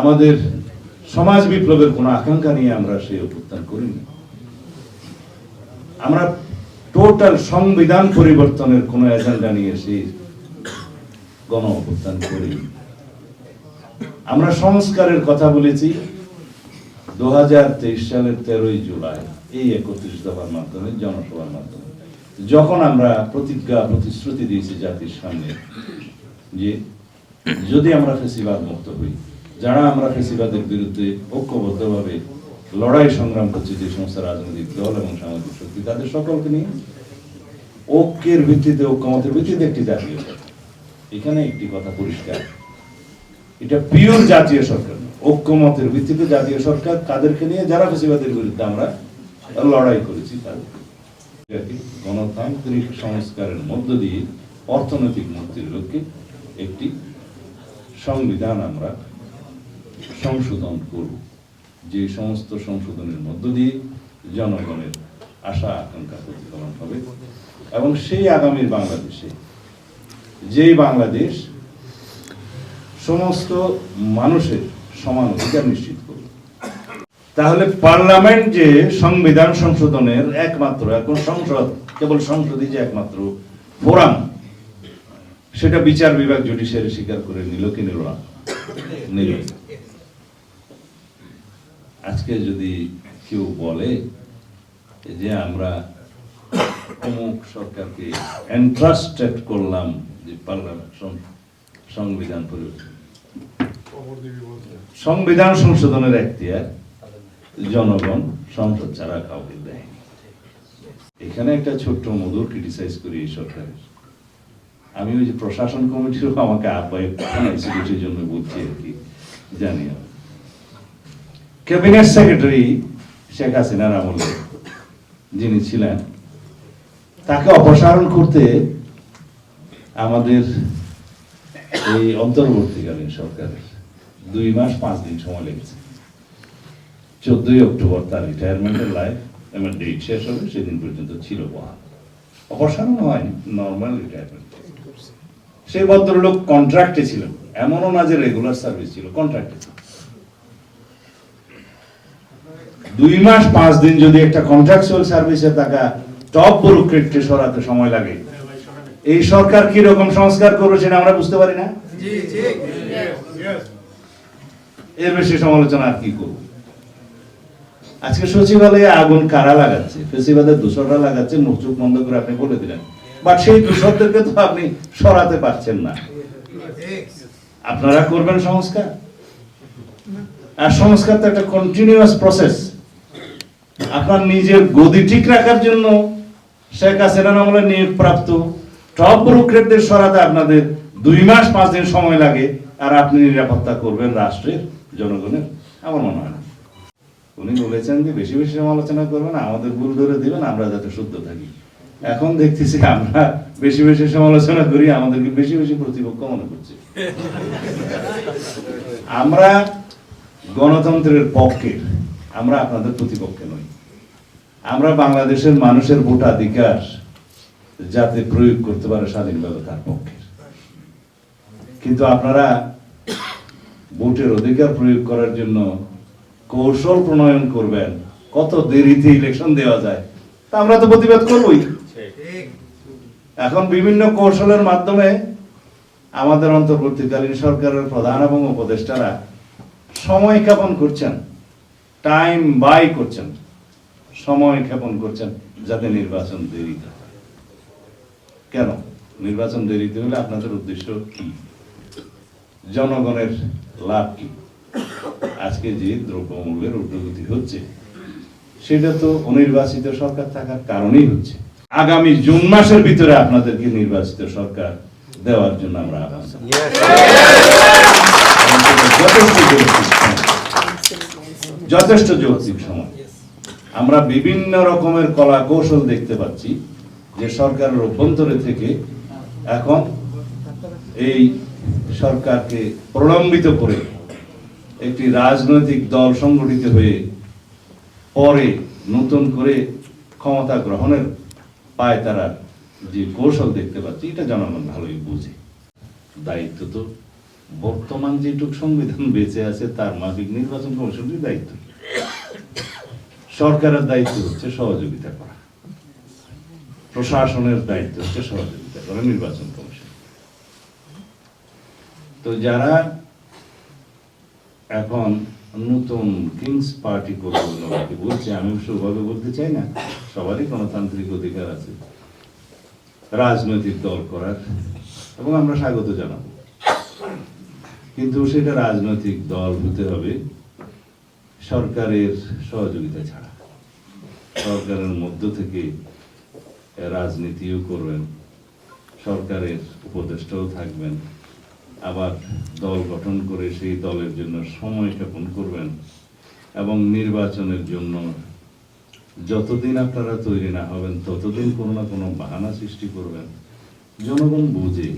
আমাদের সমাজ বিপ্লবের কোনো আকাঙ্ক্ষা নিয়ে আমরা সেই অভ্যুত্থান করিনি। আমরা টোটাল সংবিধান পরিবর্তনের কোনো এজেন্ডা নিয়ে সেই গণ অভ্যুত্থান করিনি। আমরা সংস্কারের কথা বলেছি 2023 সালের 13ই জুলাই এই 31 দফার মাধ্যমে, জনসভার মাধ্যমে, যখন আমরা প্রতিশ্রুতি দিয়েছি জাতির সামনে যে যদি আমরা ফ্যাসিবাদ মুক্ত হই, যারা আমরা ফ্যাসিবাদের বিরুদ্ধে ঐক্যবদ্ধভাবে লড়াই সংগ্রাম করছি, যে সমস্ত রাজনৈতিক দল এবং সামাজিক শক্তি, তাদের সকলকে নিয়ে ঐক্যের ভিত্তিতে, ঐক্যমতের ভিত্তিতে একটি জাতীয় সরকার। এখানে একটি কথা পরিষ্কার, এটা পিওর জাতীয় সরকার, ঐক্যমতের ভিত্তিতে জাতীয় সরকার। তাদেরকে নিয়ে যারা ফ্যাসিবাদের বিরুদ্ধে আমরা লড়াই করেছি, তাদের গণতান্ত্রিক সংস্কারের মধ্য দিয়ে অর্থনৈতিক মুক্তির লক্ষ্যে একটি সংবিধান আমরা সংশোধন করব, যে সমস্ত সংশোধনের মধ্য দিয়ে জনগণের আশা আকাঙ্ক্ষা প্রতিফলন হবে এবং সেই আগামীর বাংলাদেশে, যেই বাংলাদেশ সমস্ত মানুষের সমান অধিকার নিশ্চিত করবে। তাহলে পার্লামেন্ট যে সংবিধান সংশোধনের একমাত্র, এখন সংসদ, কেবল সংসদই যে একমাত্র ফোরাম, সেটা বিচার বিভাগ, জুডিশিয়ারি স্বীকার করে নিল কি নিল না? নিল। আজকে যদি কেউ বলে যে আমরা অমুক সরকারকে এন্ট্রাস্টেড করলাম যে পার্লামেন্ট সংবিধান সংশোধনের এখতিয়ার জনগণ সংসদ ছাড়া কাউকে দেয়নি। এখানে একটা ছোট্ট মধুর ক্রিটিসাইজ করি এই সরকারের। আমি ওই যে প্রশাসন কমিটিরও আমাকে আহ্বায়ক বানাইছে কিছুর জন্য বলছি আর কি, জানি। ক্যাবিনেট সেক্রেটারি শেখ হাসিনার আমলে যিনি ছিলেন, তাকে অপসারণ করতে আমাদের এই অন্তর্বর্তীকালীন সরকারের 2 মাস 5 দিন সময় লেগেছে। 14ই অক্টোবর তার রিটায়ারমেন্টের লাইফ এবং ডেট শেষ হবে, সেদিন পর্যন্ত ছিল বহাল। অপসারণ হয়নি, নর্মাল রিটায়ারমেন্ট। সেই ভদ্রলোক কন্ট্রাক্টে ছিলেন, এমনও না যে রেগুলার সার্ভিস ছিল, কন্ট্রাক্টে ছিল। 2 মাস 5 দিন যদি একটা কন্ট্রাকচুয়াল সার্ভিসে থাকা টপ ব্যুরোক্রেটকে সরাতে সময় লাগে, এই সরকার কি রকম সংস্কার করবে সেটা আমরা বুঝতে পারি না। এর বেশি সমালোচনা আর কি করব? আজকে সচিবালয়ে আগুন কারা লাগাচ্ছে? ফেসিবাদের দূষণরা লাগাচ্ছে, মুখ চোখ বন্ধ করে আপনি বলে দিলেন, বাট সেই দূষণদেরকে তো আপনি সরাতে পারছেন না। আপনারা করবেন সংস্কার, আর সংস্কার তো একটা কন্টিনিউয়াস প্রসেস। আপনার নিজের গদি ঠিক রাখার জন্য শেখ হাসিনার আমলে নিয়োগপ্রাপ্ত টপ ব্যুরোক্রেটদের সরাতে আপনাদের 2 মাস 5 দিন সময় লাগে, আর আপনি নিরাপত্তা করবেন রাষ্ট্রের, জনগণের? আমার মনে হয় না। উনি বলেছেন যে বেশি বেশি সমালোচনা করবেন, আমাদের ভুল ধরে দিবেন, আমরা যাতে শুদ্ধ থাকি। এখন দেখতেছি আমরা বেশি বেশি সমালোচনা করি, আমাদেরকে বেশি বেশি প্রতিপক্ষ মনে করছি। আমরা গণতন্ত্রের পক্ষে, আমরা আপনাদের প্রতিপক্ষে নই। আমরা বাংলাদেশের মানুষের ভোটাধিকার যাতে প্রয়োগ করতে পারে স্বাধীনভাবে, তার পক্ষে। কিন্তু আপনারা ভোটের অধিকার প্রয়োগ করার জন্য কৌশল প্রণয়ন করবেন, কত দেরিতে ইলেকশন দেওয়া যায়, তা আমরা তো প্রতিবাদ করবই। এখন বিভিন্ন কৌশলের মাধ্যমে আমাদের অন্তর্বর্তীকালীন সরকারের প্রধান এবং উপদেষ্টারা সময় ক্ষেপণ করছেন, টাইম বাই করছেন, সময় ক্ষেপণ করছেন যাতে নির্বাচন দেরিতে হয়। কেন নির্বাচন দেরিতে হলে আপনাদের উদ্দেশ্য কি? জনগণের লাভ কি? আজকে যে দ্রব্যমূল্যের ঊর্ধ্বগতি হচ্ছে, সেটা তো অনির্বাচিত সরকার থাকার কারণেই হচ্ছে। আগামী জুন মাসের ভিতরে আপনাদেরকে নির্বাচিত সরকার দেওয়ার জন্য আমরা আহ্বান জানাই। যথেষ্ট যৌক্তিক সময়। আমরা বিভিন্ন রকমের কলা কৌশল দেখতে পাচ্ছি যে সরকারের অভ্যন্তরে থেকে এখন এই সরকারকে প্রলম্বিত করে একটি রাজনৈতিক দল সংগঠিত হয়ে পরে নতুন করে ক্ষমতা গ্রহণের পায়তারার যে কৌশল দেখতে পাচ্ছি, এটা জনগণ ভালোই বুঝে। দায়িত্ব তো বর্তমান যেটুক সংবিধান বেঁচে আছে তার মাফিক নির্বাচন কমিশনের দায়িত্ব। সরকারের দায়িত্ব হচ্ছে সহযোগিতা করা, প্রশাসনের দায়িত্ব হচ্ছে সহযোগিতা করা নির্বাচন কমিশন। তো যারা এখন নতুন কিংস পার্টি করবে বলে আমাকে বলছে, আমি সেভাবে বলতে চাই না, সবারই গণতান্ত্রিক অধিকার আছে রাজনৈতিক দল করার, এবং আমরা স্বাগত জানাবো, কিন্তু সেটা রাজনৈতিক দল হতে হবে সরকারের সহযোগিতা ছাড়া। সরকারের মধ্য থেকে রাজনীতিও করবেন, সরকারের উপদেষ্টাও থাকবেন, আবার দল গঠন করে সেই দলের জন্য সময় যাপন করবেন, এবং নির্বাচনের জন্য যতদিন আপনারা তৈরি না হবেন ততদিন কোনো না কোনো বাহানা সৃষ্টি করবেন। জনগণ বুঝে